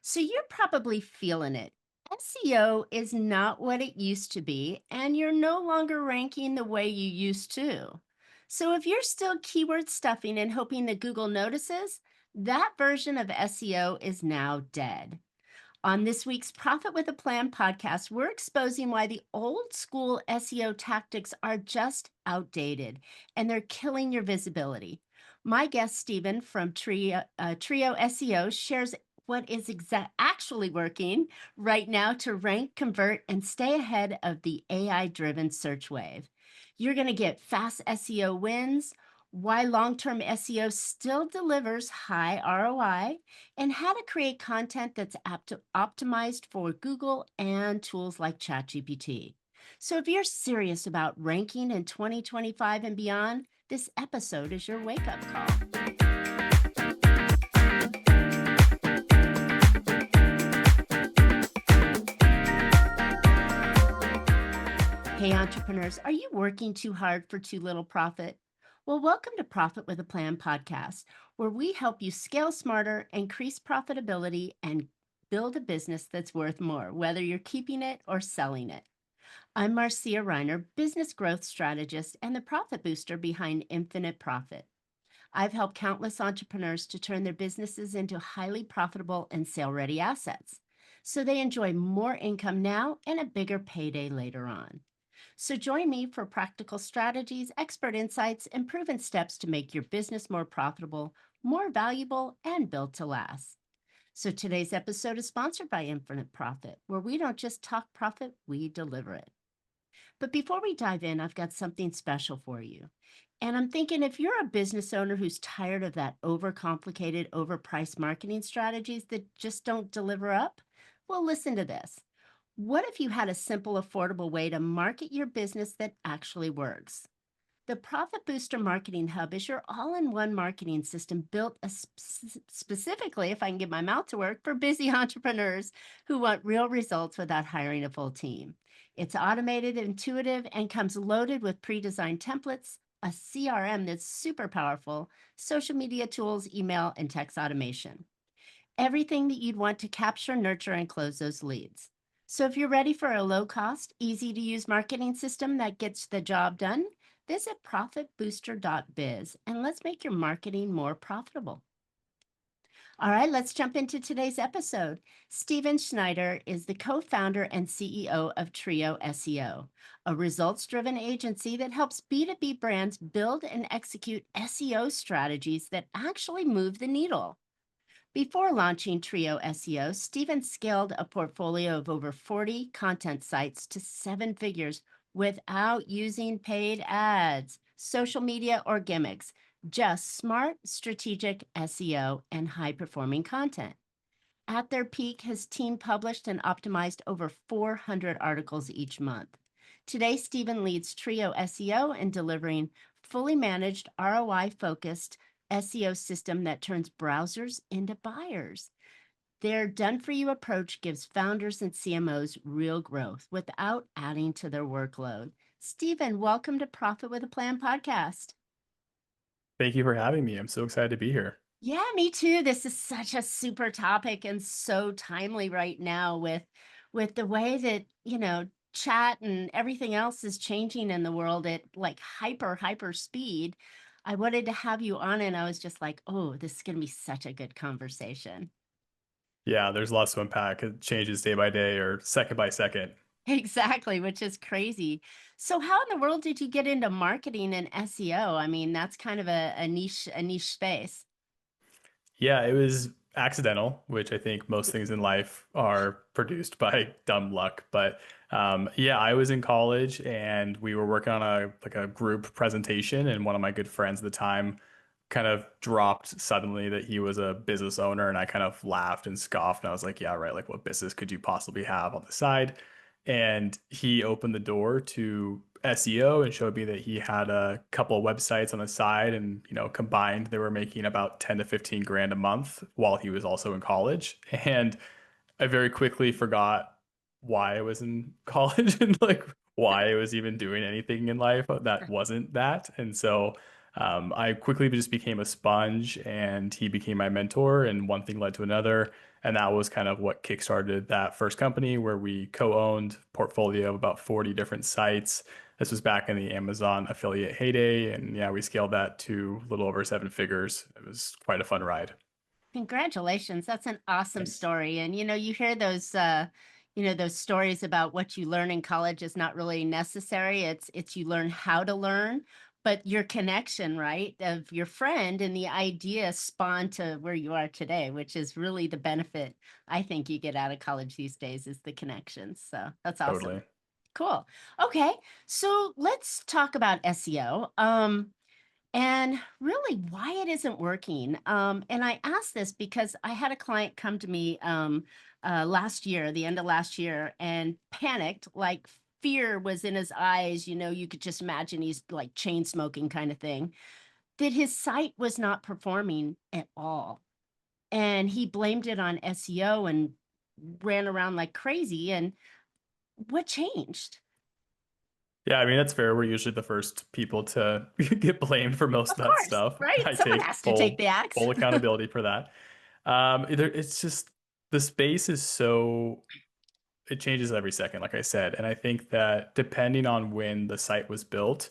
So you're probably feeling it. SEO is not what it used to be, and you're no longer ranking the way you used to. So if you're still keyword stuffing and hoping that Google notices, that version of SEO is now dead. On this week's Profit with a Plan podcast, we're exposing why the old school SEO tactics are just outdated and they're killing your visibility. My guest, Stephen from Trio SEO, shares what is actually working right now to rank, convert, and stay ahead of the AI driven search wave. You're going to get fast SEO wins, why long term SEO still delivers high ROI, and how to create content that's optimized for Google and tools like ChatGPT. So, if you're serious about ranking in 2025 and beyond, this episode is your wake up call. Hey, entrepreneurs, are you working too hard for too little profit? Well, welcome to Profit with a Plan podcast, where we help you scale smarter, increase profitability, and build a business that's worth more, whether you're keeping it or selling it. I'm Marcia Riner, business growth strategist and the profit booster behind Infinite Profit. I've helped countless entrepreneurs to turn their businesses into highly profitable and sale ready assets so they enjoy more income now and a bigger payday later on. So join me for practical strategies, expert insights, and proven steps to make your business more profitable, more valuable, and built to last. So today's episode is sponsored by Infinite Profit, where we don't just talk profit, we deliver it. But before we dive in, I've got something special for you. And I'm thinking if you're a business owner who's tired of that overcomplicated, overpriced marketing strategies that just don't deliver up, well, listen to this. What if you had a simple, affordable way to market your business that actually works? The Profit Booster Marketing Hub is your all in one marketing system built specifically, if I can get my mouth to work, for busy entrepreneurs who want real results without hiring a full team. It's automated, intuitive, and comes loaded with pre designed templates, a CRM that's super powerful, social media tools, email, and text automation. Everything that you'd want to capture, nurture, and close those leads. So if you're ready for a low cost, easy to use marketing system that gets the job done, visit profitbooster.biz and let's make your marketing more profitable. All right, let's jump into today's episode. Stephen Schneider is the co founder and CEO of Trio SEO, a results driven agency that helps B2B brands build and execute SEO strategies that actually move the needle. Before launching Trio SEO, Stephen scaled a portfolio of over 40 content sites to seven figures without using paid ads, social media, or gimmicks, just smart, strategic SEO and high performing content. At their peak, his team published and optimized over 400 articles each month. Today, Stephen leads Trio SEO in delivering fully managed, ROI focused SEO system that turns browsers into buyers. Their done for you approach gives founders and CMOs real growth without adding to their workload. Stephen, welcome to Profit with a Plan podcast. Thank you for having me. I'm so excited to be here. Yeah, me too. This is such a super topic and so timely right now with the way that, chat and everything else is changing in the world at like hyper speed. I wanted to have you on and I was just like, "Oh, this is going to be such a good conversation." Yeah, there's lots to unpack. It changes day by day or second by second. Exactly, which is crazy. So how in the world did you get into marketing and SEO? I mean, that's kind of a niche space. Yeah, it was accidental, which I think most things in life are produced by dumb luck. But yeah, I was in college and we were working on a group presentation, and one of my good friends at the time kind of dropped suddenly that he was a business owner, and I kind of laughed and scoffed, and I was like, yeah, right, like what business could you possibly have on the side? And he opened the door to SEO and showed me that he had a couple of websites on the side, and combined they were making about 10 to 15 grand a month while he was also in college. And I very quickly forgot why I was in college and like why I was even doing anything in life that wasn't that. And so I quickly just became a sponge and he became my mentor, and one thing led to another. And that was kind of what kickstarted that first company where we co-owned portfolio of about 40 different sites. This was back in the Amazon affiliate heyday. And yeah, we scaled that to a little over 7 figures. It was quite a fun ride. Congratulations. That's an awesome Thanks. story. And you hear those those stories about what you learn in college is not really necessary. It's you learn how to learn, but your connection, right, of your friend and the idea spawned to where you are today, which is really the benefit I think you get out of college these days is the connections. So that's awesome. Totally. Cool. Okay. So let's talk about SEO. And really why it isn't working. And I asked this because I had a client come to me last year, the end of last year, and panicked, like fear was in his eyes. You could just imagine he's like chain smoking kind of thing, that his site was not performing at all. And he blamed it on SEO and ran around like crazy. And what changed? Yeah, I mean, that's fair. We're usually the first people to get blamed for most Of of that course, stuff. right? I Someone take has to take the axe. full accountability for that. It's just the space is so it changes every second, like I said. And I think that depending on when the site was built,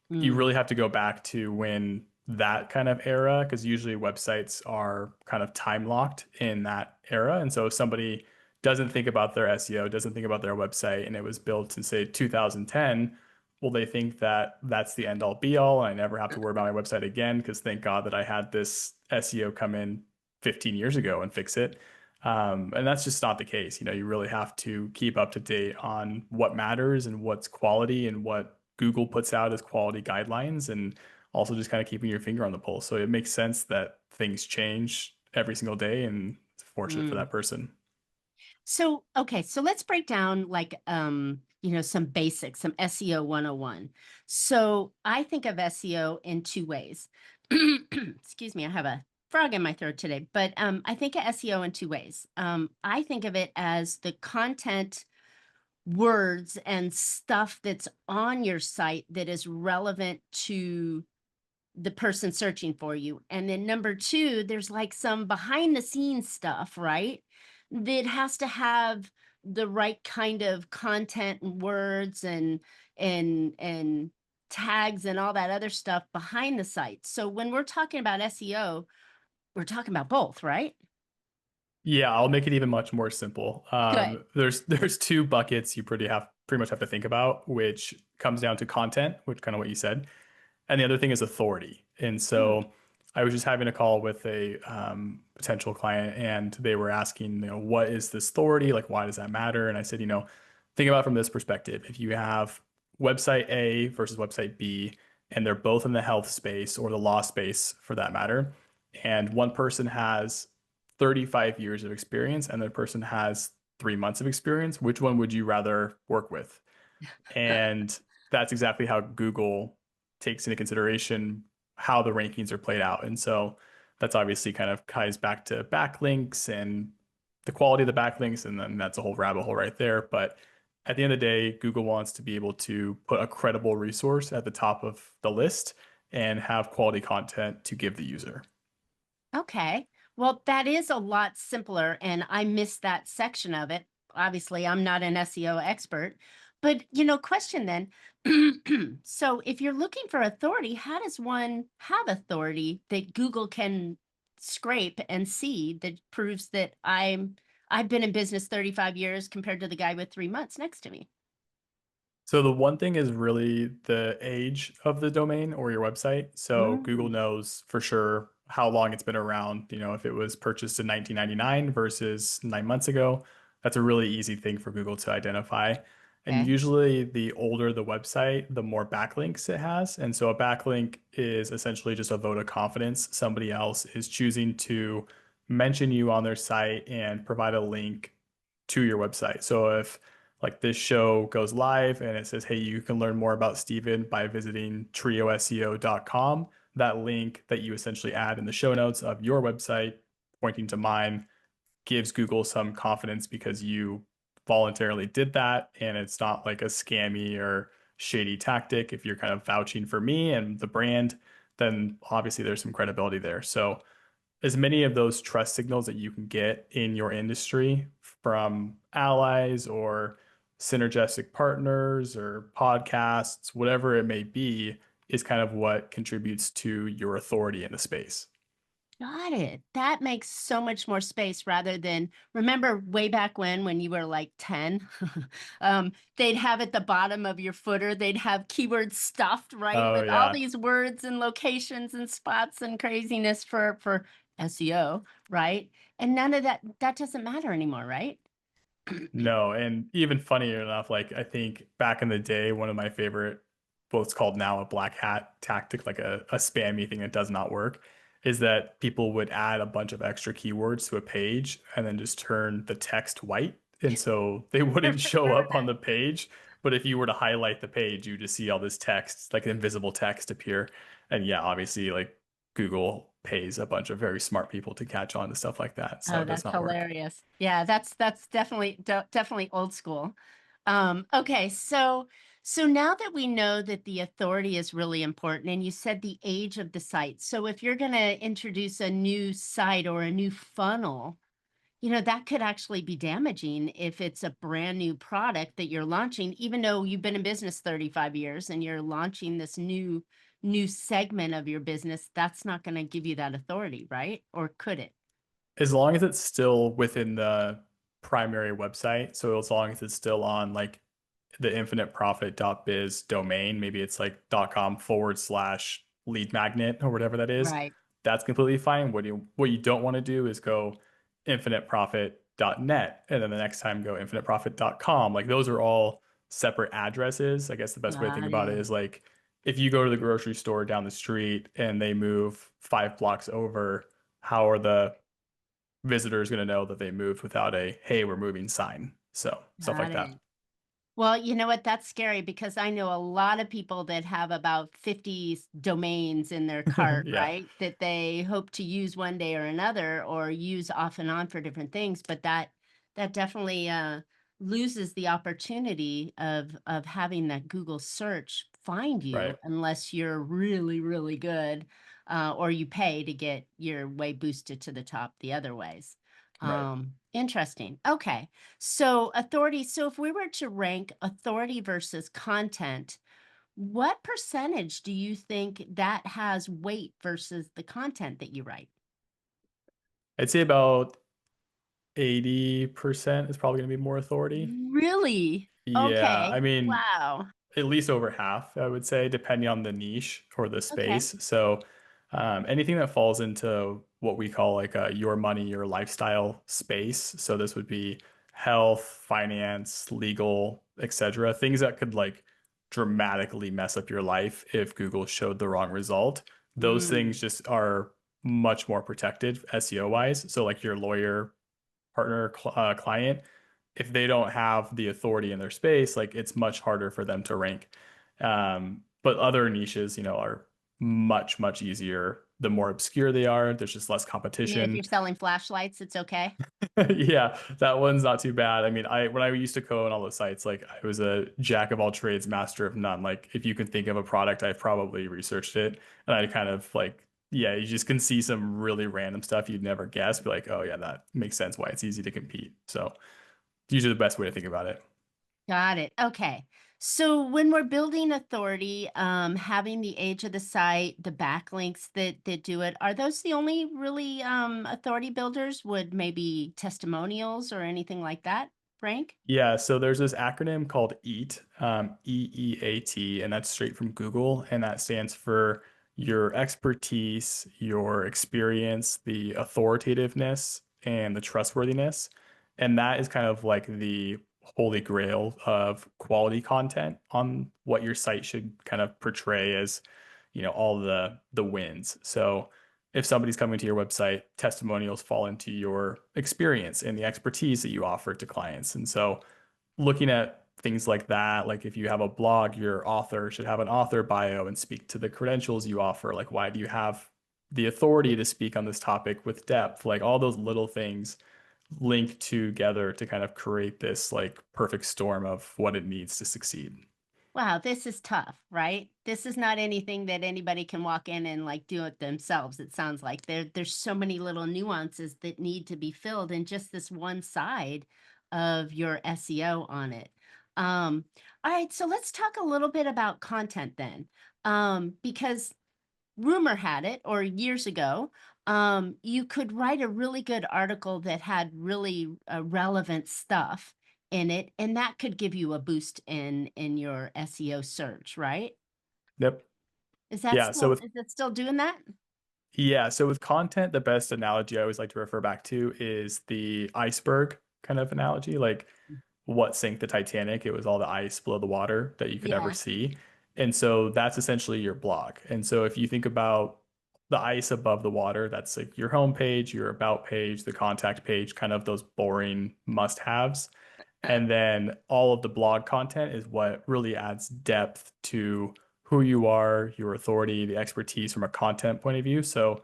you Mm, really have to go back to when that kind of era, because usually websites are kind of time locked in that era. And so if somebody doesn't think about their SEO, doesn't think about their website, and it was built in, say, 2010, well, they think that that's the end all be all. And I never have to worry about my website again because thank God that I had this SEO come in 15 years ago and fix it. And that's just not the case. You really have to keep up to date on what matters and what's quality and what Google puts out as quality guidelines, and also just kind of keeping your finger on the pulse. So it makes sense that things change every single day, and it's fortunate for mm. that person. So, okay, so let's break down like some basics, some SEO 101. So, I think of SEO in two ways. Excuse me, I have a frog in my throat today, but I think of SEO in two ways. I think of it as the content, words, and stuff that's on your site that is relevant to the person searching for you. And then number two, there's like some behind the scenes stuff, right? That has to have the right kind of content and words and tags and all that other stuff behind the site. So when we're talking about SEO, we're talking about both, right? Yeah, I'll make it even much more simple. Good. There's two buckets you pretty much have to think about, which comes down to content, which kind of what you said, and the other thing is authority. And Mm, so I was just having a call with a potential client, and they were asking, what is this authority? Like, why does that matter? And I said, think about it from this perspective. If you have website A versus website B, and they're both in the health space or the law space for that matter, and one person has 35 years of experience and the person has 3 months of experience, which one would you rather work with? And that's exactly how Google takes into consideration how the rankings are played out. And so that's obviously kind of ties back to backlinks and the quality of the backlinks. And then that's a whole rabbit hole right there. But at the end of the day, Google wants to be able to put a credible resource at the top of the list and have quality content to give the user. okay. Well, that is a lot simpler, and I missed that section of it. Obviously, I'm not an SEO expert, but question then. So, if you're looking for authority, how does one have authority that Google can scrape and see that proves that I've been in business 35 years compared to the guy with 3 months next to me? So the one thing is really the age of the domain or your website. So Google Mm, knows for sure how long it's been around. If it was purchased in 1999 versus 9 months ago, that's a really easy thing for Google to identify. And okay. usually the older the website, the more backlinks it has. And so a backlink is essentially just a vote of confidence. Somebody else is choosing to mention you on their site and provide a link to your website. So if like this show goes live and it says, hey, you can learn more about Steven by visiting TrioSEO.com. That link that you essentially add in the show notes of your website pointing to mine gives Google some confidence because you voluntarily did that. And it's not like a scammy or shady tactic if you're kind of vouching for me and the brand. then obviously there's some credibility there. So as many of those trust signals that you can get in your industry from allies or synergistic partners or podcasts, whatever it may be, is kind of what contributes to your authority in the space. Got it. That makes so much more space rather than remember way back when you were like 10, they'd have at the bottom of your footer, they'd have keywords stuffed, right, Oh with all yeah. these words and locations and spots and craziness for SEO, right? And none of that doesn't matter anymore, right? No, and even funnier enough, like I think back in the day, one of my favorite, what's called now a black hat tactic, like a spammy thing that does not work, is that people would add a bunch of extra keywords to a page and then just turn the text white. And so they wouldn't show Remember up on that? the page. But if you were to highlight the page, you just see all this text, like invisible text appear. And yeah, obviously, like Google pays a bunch of very smart people to catch on to stuff like that. So Oh, it does that's not work. hilarious. Yeah, that's definitely old school. Okay, so now that we know that the authority is really important, and you said the age of the site. So if you're going to introduce a new site or a new funnel, that could actually be damaging if it's a brand new product that you're launching, even though you've been in business 35 years and you're launching this new segment of your business, that's not going to give you that authority, right? Or could it? As long as it's still within the primary website, so as long as it's still on like the infiniteprofit.biz domain, maybe it's like .com/ lead magnet or whatever that is, Right. that's completely fine. What you don't want to do is go infiniteprofit.net and then the next time go infiniteprofit.com. Like those are all separate addresses. I guess the best way to think Got about it it. is like if you go to the grocery store down the street and they move 5 blocks over, how are the visitors going to know that they moved without a "Hey, we're moving" sign? So stuff Got like that. it. Well, you know what? That's scary because I know a lot of people that have about 50 domains in their cart, Yeah, right? That they hope to use one day or another or use off and on for different things, but that definitely loses the opportunity of having that Google search find you right, unless you're really, really good or you pay to get your way boosted to the top the other ways. right. Interesting. Okay. So authority, so if we were to rank authority versus content, what percentage do you think that has weight versus the content that you write? I'd say about 80% is probably going to be more authority. Really? Yeah, I Okay. mean, Wow. at least over half, I would say, depending on the niche or the Okay. space. So, anything that falls into what we call like a your money, your lifestyle space. So this would be health, finance, legal, etc. Things that could like dramatically mess up your life if Google showed the wrong result. Those things Mm, just are much more protected SEO wise. So like your lawyer partner client, if they don't have the authority in their space, like it's much harder for them to rank. But other niches, are much, much easier. The more obscure they are, there's just less you mean if you're competition. selling flashlights, it's okay? Yeah, that one's not too bad. I mean, when I used to code on all the sites, like I was a jack of all trades, master of none. Like if you can think of a product, I've probably researched it, and I kind of like, yeah, you just can see some really random stuff you'd never guess. Be like, oh yeah, that makes sense why it's easy to compete. So usually the best way to think about it. Got it. Okay. So when we're building authority, having the age of the site, the backlinks that do it, are those the only really authority builders? Would maybe testimonials or anything like that, Frank? Yeah, so there's this acronym called EAT, EEAT, and that's straight from Google, and that stands for your expertise, your experience, the authoritativeness, and the trustworthiness. And that is kind of like the holy grail of quality content on what your site should kind of portray as, all the wins. So if somebody's coming to your website, testimonials fall into your experience and the expertise that you offer to clients. And so looking at things like that, like if you have a blog, your author should have an author bio and speak to the credentials you offer. Like, why do you have the authority to speak on this topic with depth? Like all those little things link together to kind of create this like perfect storm of what it needs to succeed. Wow, this is tough, right? This is not anything that anybody can walk in and like do it themselves. It sounds like there's so many little nuances that need to be filled in just this one side of your SEO on it. Um, all right, so let's talk a little bit about content then. Because rumor had it, or years ago, you could write a really good article that had really relevant stuff in it, and that could give you a boost in your SEO search, right? Yep. Is that Yeah. So still with is it still doing that? Yeah, so with content, the best analogy I always like to refer back to is the iceberg kind of analogy. Like what sank the Titanic? It was all the ice below the water that you could never Yeah, see. And so that's essentially your blog. And so if you think about the ice above the water, that's like your homepage, your about page, the contact page, kind of those boring must-haves. And then all of the blog content is what really adds depth to who you are, your authority, the expertise from a content point of view. So,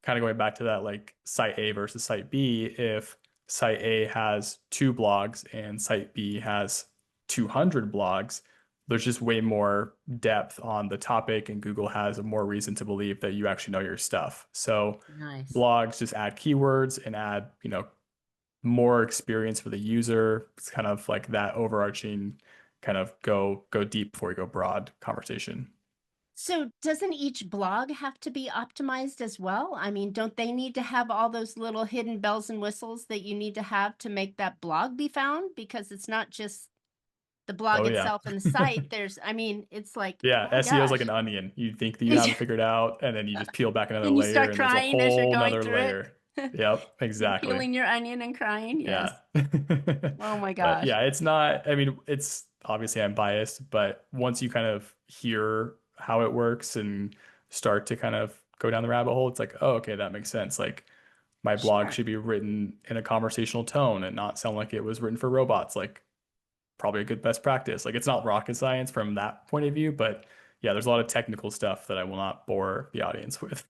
kind of going back to that, like site A versus site B, if site A has two blogs and site B has 200 blogs, there's just way more depth on the topic, and Google has more reason to believe that you actually know your stuff. So, nice. blogs just add keywords and add, more experience for the user. It's kind of like that overarching kind of go deep before you go broad conversation. So doesn't each blog have to be optimized as well? I mean, don't they need to have all those little hidden bells and whistles that you need to have to make that blog be found? Because it's not just the blog Oh yeah. itself and the site. There's, I mean, it's like, Yeah, oh my SEO is like an gosh. onion. You think that you have it figured out, and then you just peel back another And you layer, start and there's a crying as you're whole going nother through it. layer. Yep, You're exactly. peeling your onion and crying. Yes. Yeah. Oh my But gosh. yeah, it's not, I mean, it's obviously I'm biased, but once you kind of hear how it works and start to kind of go down the rabbit hole, it's like, oh, okay, that makes sense. Like my blog Sure. should be written in a conversational tone and not sound like it was written for robots. Like probably a good best practice. Like it's not rocket science from that point of view, but yeah, there's a lot of technical stuff that I will not bore the audience with.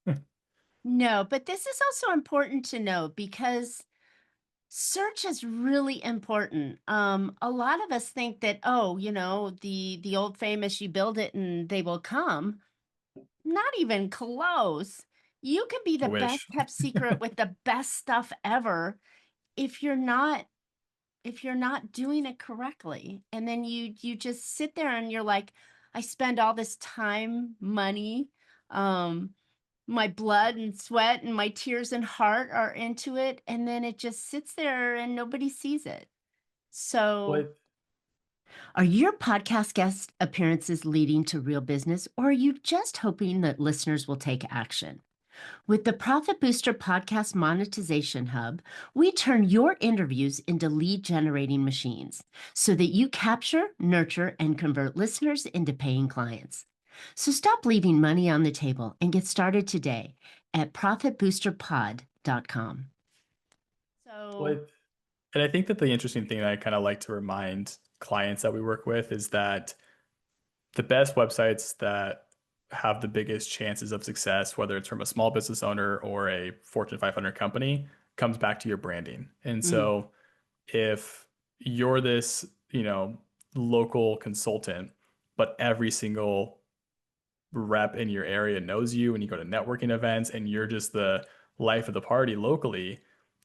No, but this is also important to know because search is really important. A lot of us think that, oh, the old famous you build it and they will come. Not even close. You can be I the best wish. kept secret with the best stuff ever if you're not doing it correctly. And then you just sit there and you're like, I spend all this time, money, um, my blood and sweat and my tears and heart are into it, and then it just sits there and nobody sees it. So, What are your podcast guest appearances leading to real business, or are you just hoping that listeners will take action? With the Profit Booster Podcast Monetization Hub, we turn your interviews into lead generating machines so that you capture, nurture, and convert listeners into paying clients. So stop leaving money on the table and get started today at profitboosterpod.com. So, what And I think that the interesting thing that I kind of like to remind clients that we work with is that the best websites that have the biggest chances of success, whether it's from a small business owner or a Fortune 500 company, comes back to your branding. And mm, so if you're this, local consultant, but every single rep in your area knows you and you go to networking events and you're just the life of the party locally,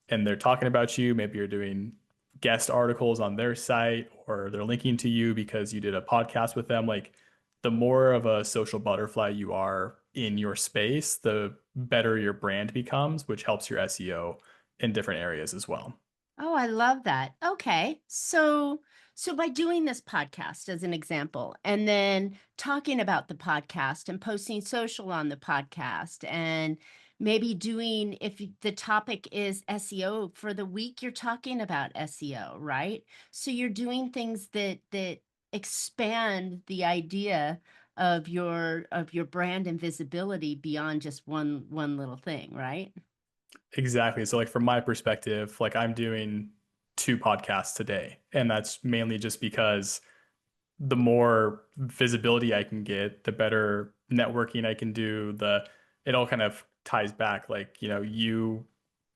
and they're talking about you. Maybe you're doing guest articles on their site or they're linking to you because you did a podcast with them. Like the more of a social butterfly you are in your space, the better your brand becomes, which helps your SEO in different areas as well. oh, I love that. Okay. So by doing this podcast as an example, and then talking about the podcast and posting social on the podcast, and maybe doing, if the topic is SEO for the week, you're talking about SEO, right? So you're doing things that expand the idea of your brand and visibility beyond just one little thing, right? Exactly. So like from my perspective, like I'm doing two podcasts today, and that's mainly just because the more visibility I can get, the better networking I can do. It all kind of ties back. Like, you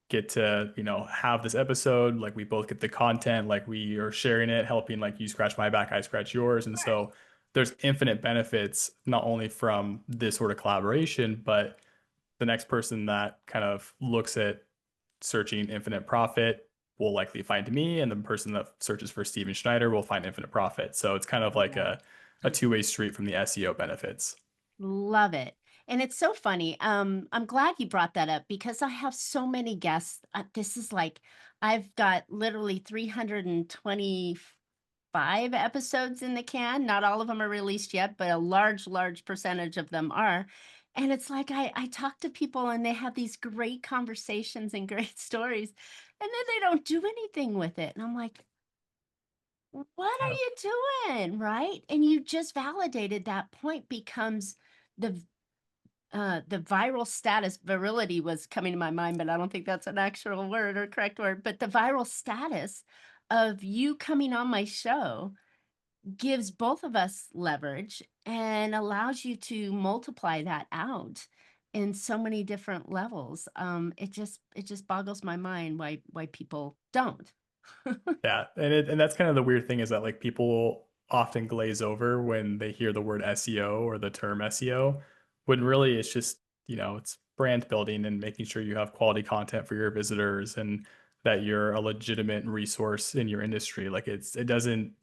get to, have this episode, like we both get the content, like we are sharing it, helping like you scratch my back, I scratch yours. And Right. so there's infinite benefits, not only from this sort of collaboration, but the next person that kind of looks at searching infinite profit will likely find me, and the person that searches for Steven Schneider will find infinite profit. So it's kind of like a two-way street from the SEO benefits. Love it. And it's so funny. I'm glad you brought that up because I have so many guests. This is like, I've got literally 325 episodes in the can. Not all of them are released yet, but a large percentage of them are. And it's like I talk to people and they have these great conversations and great stories, and then they don't do anything with it. And I'm like, what are Yeah. you doing? Right. And you just validated that point becomes the the viral status. Virility was coming to my mind, but I don't think that's an actual word or correct word. But the viral status of you coming on my show gives both of us leverage and allows you to multiply that out in so many different levels. It just boggles my mind why people don't. Yeah, and that's kind of the weird thing is that like people often glaze over when they hear the word SEO or the term SEO, when really it's just, it's brand building and making sure you have quality content for your visitors and that you're a legitimate resource in your industry. Like it doesn't,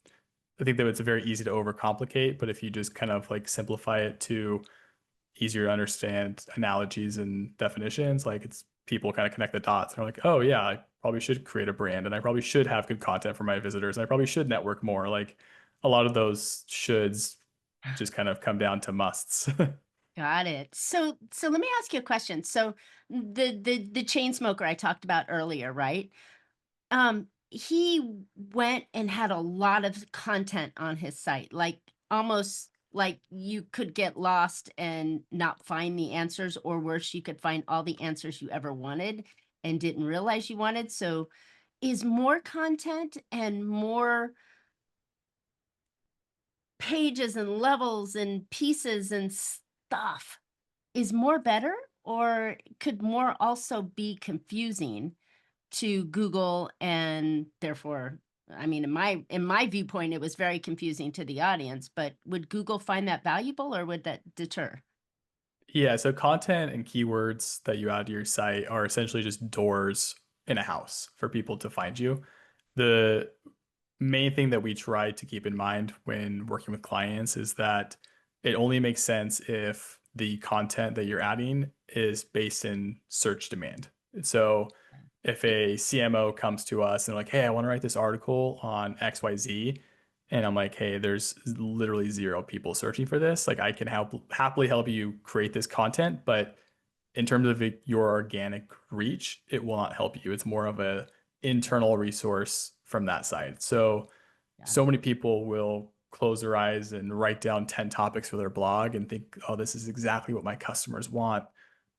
I think that it's very easy to overcomplicate, but if you just kind of like simplify it to easier to understand analogies and definitions, like it's people kind of connect the dots and are like, oh yeah, I probably should create a brand and I probably should have good content for my visitors and I probably should network more. Like a lot of those shoulds just kind of come down to musts. Got it. So let me ask you a question. So the chain smoker I talked about earlier, right? He went and had a lot of content on his site, like almost like you could get lost and not find the answers, or worse, you could find all the answers you ever wanted and didn't realize you wanted. So is more content and more pages and levels and pieces and stuff is more better, or could more also be confusing to Google, and therefore, I mean, in my viewpoint, it was very confusing to the audience, but would Google find that valuable or would that deter? Yeah, so content and keywords that you add to your site are essentially just doors in a house for people to find you. The main thing that we try to keep in mind when working with clients is that it only makes sense if the content that you're adding is based in search demand. So if It, a CMO comes to us and like, hey, I want to write this article on XYZ, and I'm like, hey, there's literally zero people searching for this. Like I can happily help you create this content, but in terms of your organic reach, it will not help you. It's more of a internal resource from that side. So, got so it. many people will close their eyes and write down 10 topics for their blog and think, oh, this is exactly what my customers want,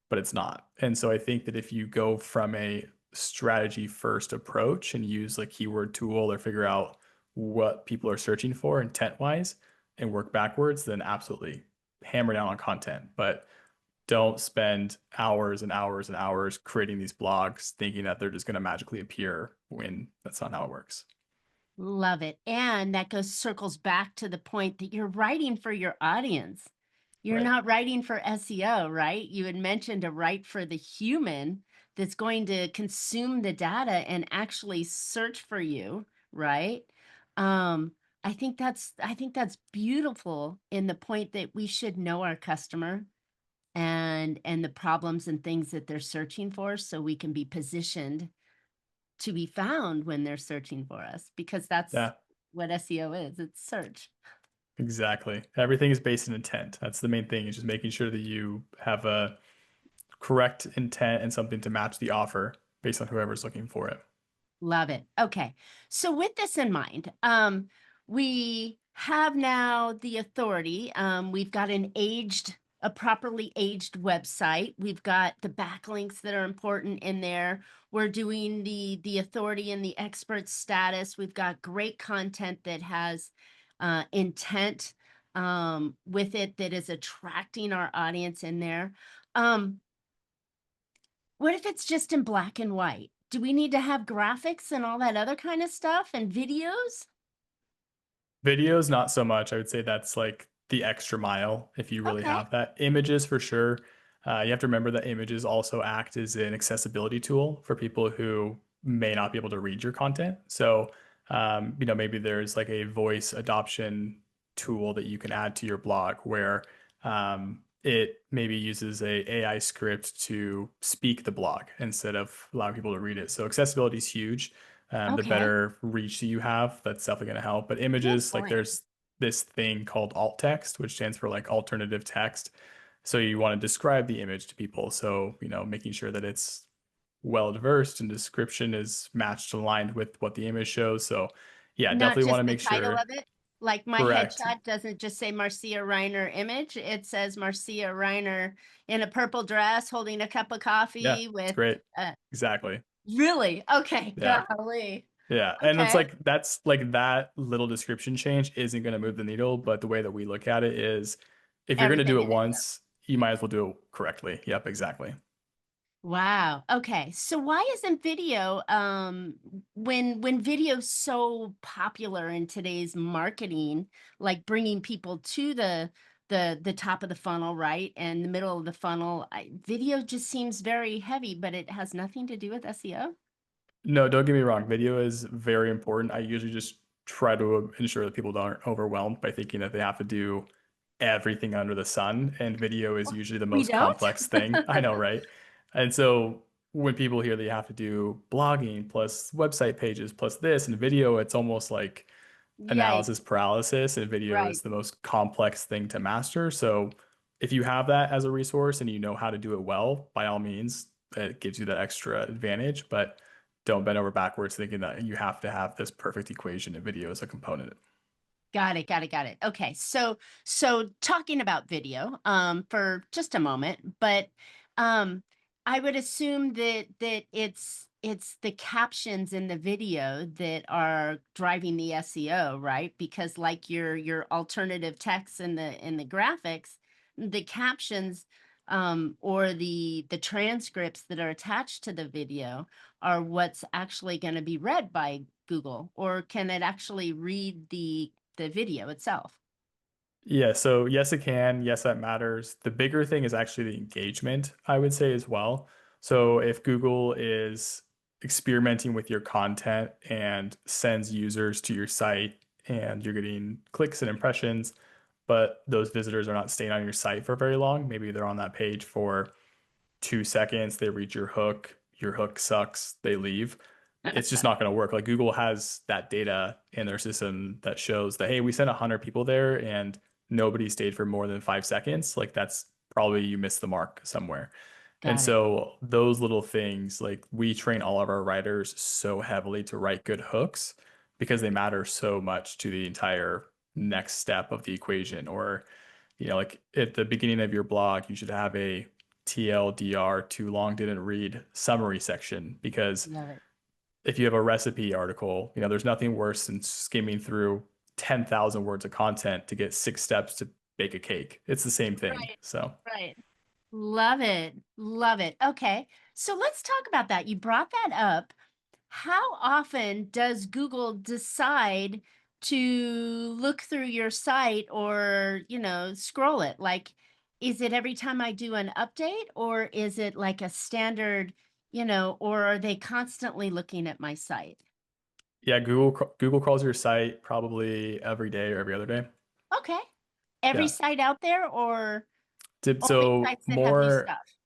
but it's not. And so I think that if you go from a strategy first approach and use like keyword tool or figure out what people are searching for intent wise and work backwards, then absolutely hammer down on content. But don't spend hours and hours and hours creating these blogs thinking that they're just going to magically appear when that's not how it works. Love it. And that goes circles back to the point that you're writing for your audience. You're Right. not writing for SEO, right? You had mentioned to write for the human that's going to consume the data and actually search for you, right? Um, I think that's beautiful in the point that we should know our customer and the problems and things that they're searching for so we can be positioned to be found when they're searching for us, because that's Yeah, what SEO is. It's search. exactly. Everything is based in intent. That's the main thing, is just making sure that you have a correct intent and something to match the offer based on whoever's looking for it. Love it. Okay. So with this in mind, we have now the authority. We've got a properly aged website. We've got the backlinks that are important in there. We're doing the authority and the expert status. We've got great content that has intent with it that is attracting our audience in there. Um, what if it's just in black and white? Do we need to have graphics and all that other kind of stuff and videos? Videos, not so much. I would say that's like the extra mile if you really Okay. have that. Images for sure. You have to remember that images also act as an accessibility tool for people who may not be able to read your content. So, maybe there's like a voice adoption tool that you can add to your blog where it maybe uses a AI script to speak the blog instead of allowing people to read it. So accessibility is huge. The Okay. better reach that you have, that's definitely going to help. But Good images, like point. there's this thing called alt text, which stands for like alternative text. So you want to describe the image to people. So, making sure that it's well versed and description is matched, aligned with what the image shows. So, yeah, Not definitely want just to the make title sure. of it. Like my Correct. headshot doesn't just say Marcia Riner image. It says Marcia Riner in a purple dress holding a cup of Yeah, coffee it's with great. uh Exactly. really? Okay, Yeah. golly. Yeah. And it's Okay. like that's like that little description change isn't going to move the needle. But the way that we look at it is if you're going to do Everything it in it. once, you might as well do it correctly. Yep, exactly. Wow. Okay. So why isn't video when video's so popular in today's marketing, like bringing people to the top of the funnel, right? And the middle of the funnel, video just seems very heavy, but it has nothing to do with SEO? No, don't get me wrong. Video is very important. I usually just try to ensure that people aren't overwhelmed by thinking that they have to do everything under the sun. And video is Well, usually the we most don't? complex thing. I know, right? And so when people hear they have to do blogging plus website pages plus this and video, it's almost like analysis Yikes. paralysis, and video Right. is the most complex thing to master. So if you have that as a resource and you know how to do it well, by all means, it gives you that extra advantage. But don't bend over backwards thinking that you have to have this perfect equation and video as a component. Got it, got it, got it. Okay. So talking about video for just a moment, but um I would assume that it's the captions in the video that are driving the SEO, right? Because like your alternative text in the graphics, the captions or the transcripts that are attached to the video are what's actually going to be read by Google, or can it actually read the video itself? Yeah, so yes, it can. Yes, that matters. The bigger thing is actually the engagement, I would say as well. So if Google is experimenting with your content and sends users to your site and you're getting clicks and impressions, but those visitors are not staying on your site for very long, maybe they're on that page for 2 seconds, they read your hook sucks, they leave. It's just not going to work. Like Google has that data in their system that shows that, hey, we sent 100 people there and nobody stayed for more than 5 seconds. Like that's probably you missed the mark somewhere. And Got it. so those little things, like we train all of our writers so heavily to write good hooks because they matter so much to the entire next step of the equation. Or, like at the beginning of your blog, you should have a TLDR, too long didn't read summary section because Love it. if you have a recipe article, there's nothing worse than skimming through 10,000 words of content to get 6 steps to bake a cake. It's the same thing. Right, So, right. Love it. Love it. Okay. So let's talk about that. You brought that up. How often does Google decide to look through your site or, scroll it? Like, is it every time I do an update, or is it like a standard, or are they constantly looking at my site? yeah, Google crawls your site probably every day or every other day. Okay. Every Yeah. site out there, or only So sites that have new more, stuff?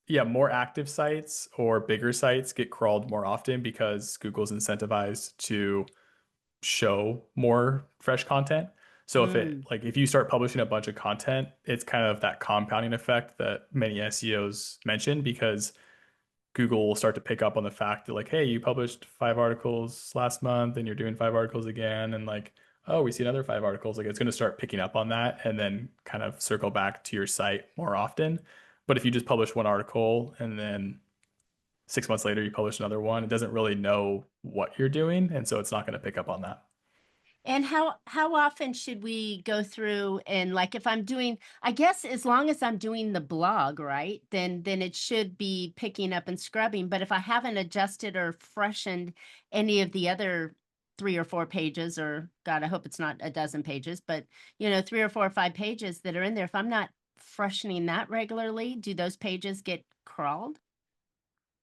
yeah, more active sites or bigger sites get crawled more often because Google's incentivized to show more fresh content. So Mm, if you start publishing a bunch of content, it's kind of that compounding effect that many SEOs mention because Google will start to pick up on the fact that like, hey, you published 5 articles last month and you're doing 5 articles again. And like, oh, we see another 5 articles. Like it's going to start picking up on that and then kind of circle back to your site more often. But if you just publish one article and then 6 months later you publish another one, it doesn't really know what you're doing. And so it's not going to pick up on that. And how often should we go through and, like, if I'm doing, I guess as long as I'm doing the blog, right, then it should be picking up and scrubbing. But if I haven't adjusted or freshened any of the other 3 or 4 pages, or God, I hope it's not a dozen pages, but 3 or 4 or 5 pages that are in there. If I'm not freshening that regularly, do those pages get crawled?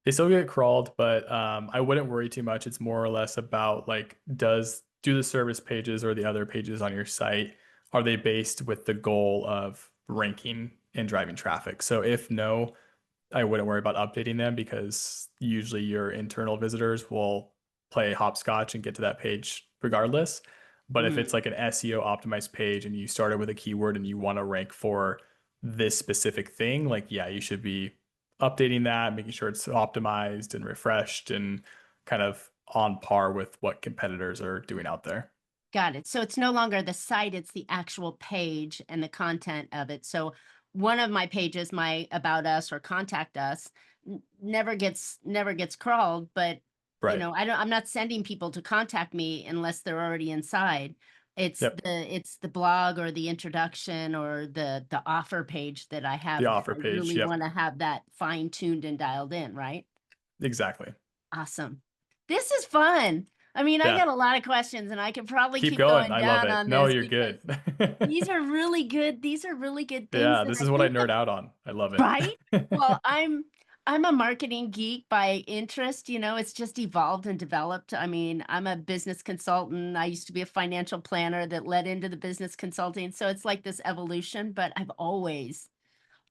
They still get crawled, but I wouldn't worry too much. It's more or less about like, do the service pages or the other pages on your site, are they based with the goal of ranking and driving traffic? So if no, I wouldn't worry about updating them because usually your internal visitors will play hopscotch and get to that page regardless. But if it's Mm. like an SEO optimized page and you started with a keyword and you want to rank for this specific thing, like, yeah, you should be updating that, making sure it's optimized and refreshed and kind of on par with what competitors are doing out there. Got it. So it's no longer the site, it's the actual page and the content of it. So one of my pages, my about us or contact us, never gets crawled, but Right. I'm not sending people to contact me unless they're already inside. It's Yep. the blog or the introduction or the offer page that I The have that offer I page. really Yep. want to have that fine-tuned and dialed in, right? Exactly. Awesome. This is fun. I mean, I Yeah. got a lot of questions and I could probably Keep keep going. going I love down it. on No, this you're because good. these are really good. These are really good things Yeah, that this I is what I think that, nerd out on. I love it. right? Well, I'm a marketing geek by interest, it's just evolved and developed. I mean, I'm a business consultant. I used to be a financial planner that led into the business consulting. So it's like this evolution, but I've always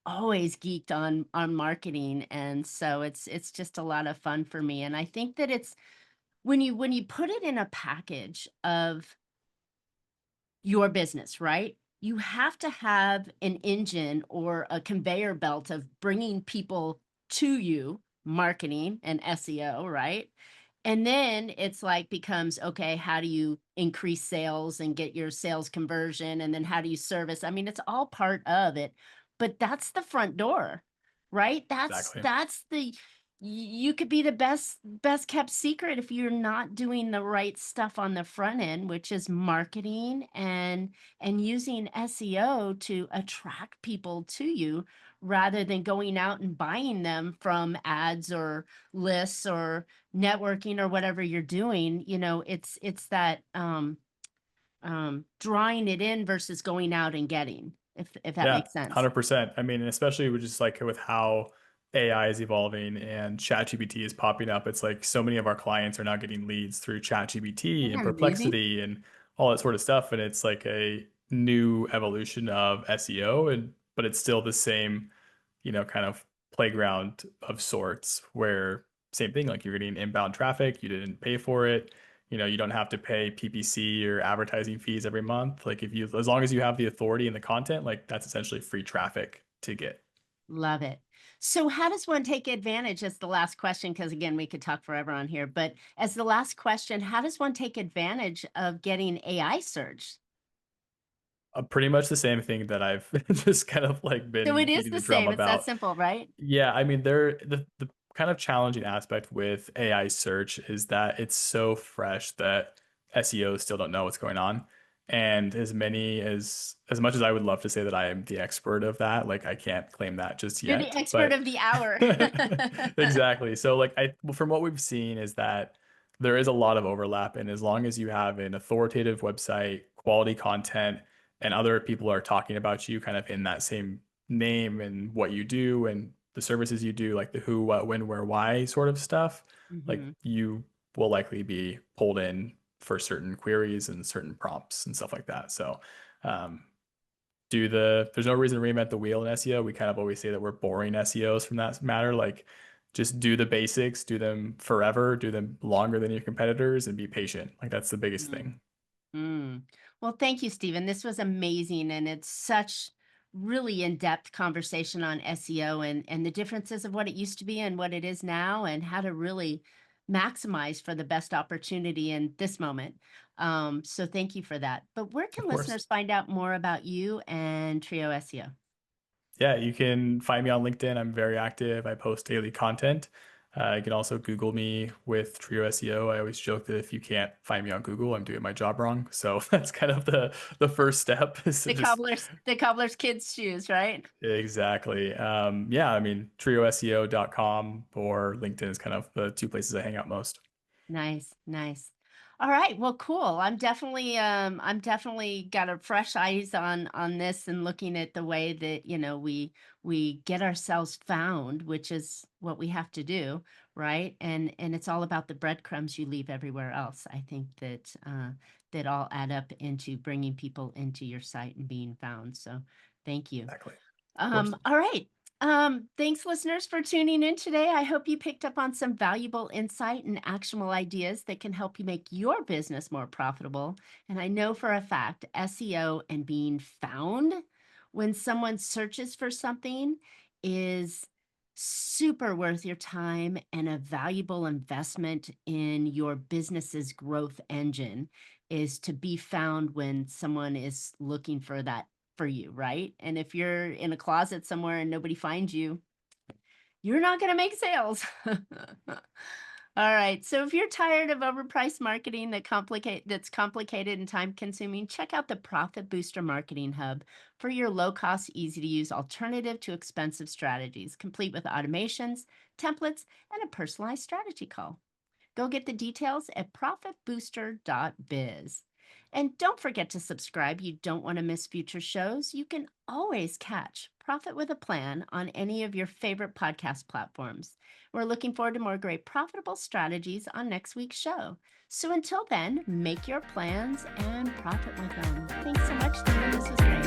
geeked on marketing, and so it's just a lot of fun for me. And I think that it's when you put it in a package of your business, right? You have to have an engine or a conveyor belt of bringing people to you, marketing and SEO, right? And then it's like becomes, okay, how do you increase sales and get your sales conversion? And then how do you service? I mean, it's all part of it, but that's the front door, right? That's Exactly. that's the you could be the best kept secret if you're not doing the right stuff on the front end, which is marketing and using SEO to attract people to you rather than going out and buying them from ads or lists or networking or whatever you're doing. It's that drawing it in versus going out and getting, if that Yeah, makes sense. 100%. I mean, especially with just like with how AI is evolving and ChatGPT is popping up, it's like so many of our clients are now getting leads through ChatGPT Isn't and that amazing? Perplexity and all that sort of stuff. And it's like a new evolution of SEO, and but it's still the same, kind of playground of sorts where same thing, like you're getting inbound traffic, you didn't pay for it. You don't have to pay PPC or advertising fees every month. Like as long as you have the authority and the content, like that's essentially free traffic to get. Love it. So how does one take advantage as the last question? Because again, we could talk forever on here, but as the last question, how does one take advantage of getting AI search? Pretty much the same thing that I've just kind of like So been it is beating the the drum same. It's that about. simple, right? Yeah, I mean, the kind of challenging aspect with AI search is that it's so fresh that SEOs still don't know what's going on. And as much as I would love to say that I am the expert of that, like I can't claim that just You're the yet. expert But of the hour. exactly. So like from what we've seen is that there is a lot of overlap, and as long as you have an authoritative website, quality content, and other people are talking about you kind of in that same name and what you do and the services you do, like the who, what, when, where, why sort of stuff, like Mhm. you will likely be pulled in for certain queries and certain prompts and stuff like that. So, um, there's no reason to reinvent the wheel in SEO. We kind of always say that we're boring SEOs from that matter. Like, just do the basics, do them forever, do them longer than your competitors, and be patient. Like, that's the biggest Mm. thing. Mm. Well, thank you, Stephen. This was amazing, and it's such really in-depth conversation on SEO and the differences of what it used to be and what it is now, and how to really maximize for the best opportunity in this moment. So thank you for that. But where Of can course. listeners find out more about you and Trio SEO? Yeah, you can find me on LinkedIn. I'm very active. I post daily content. You can also Google me with Trio SEO. I always joke that if you can't find me on Google, I'm doing my job wrong. So that's kind of the first step is to The just cobbler's kids' shoes, right? exactly. Yeah, I mean, trioseo.com or LinkedIn is kind of the two places I hang out most. Nice, nice. All right. Well, cool. I'm definitely got a fresh eyes on this and looking at the way that, we get ourselves found, which is what we have to do, right? And it's all about the breadcrumbs you leave everywhere else. I think that all add up into bringing people into your site and being found. So, thank you. Exactly. Of course. All right. Thanks, listeners, for tuning in today. I hope you picked up on some valuable insight and actionable ideas that can help you make your business more profitable. And I know for a fact, SEO and being found when someone searches for something is super worth your time and a valuable investment in your business's growth engine is to be found when someone is looking for that for you, right? And if you're in a closet somewhere and nobody finds you, you're not going to make sales. All right. So if you're tired of overpriced marketing that's complicated and time consuming, check out the Profit Booster Marketing Hub for your low cost, easy to use alternative to expensive strategies, complete with automations, templates, and a personalized strategy call. Go get the details at profitbooster.biz. And don't forget to subscribe. You don't want to miss future shows. You can always catch Profit with a Plan on any of your favorite podcast platforms. We're looking forward to more great profitable strategies on next week's show. So until then, make your plans and profit with them. Thanks so much, Stephen. This was great.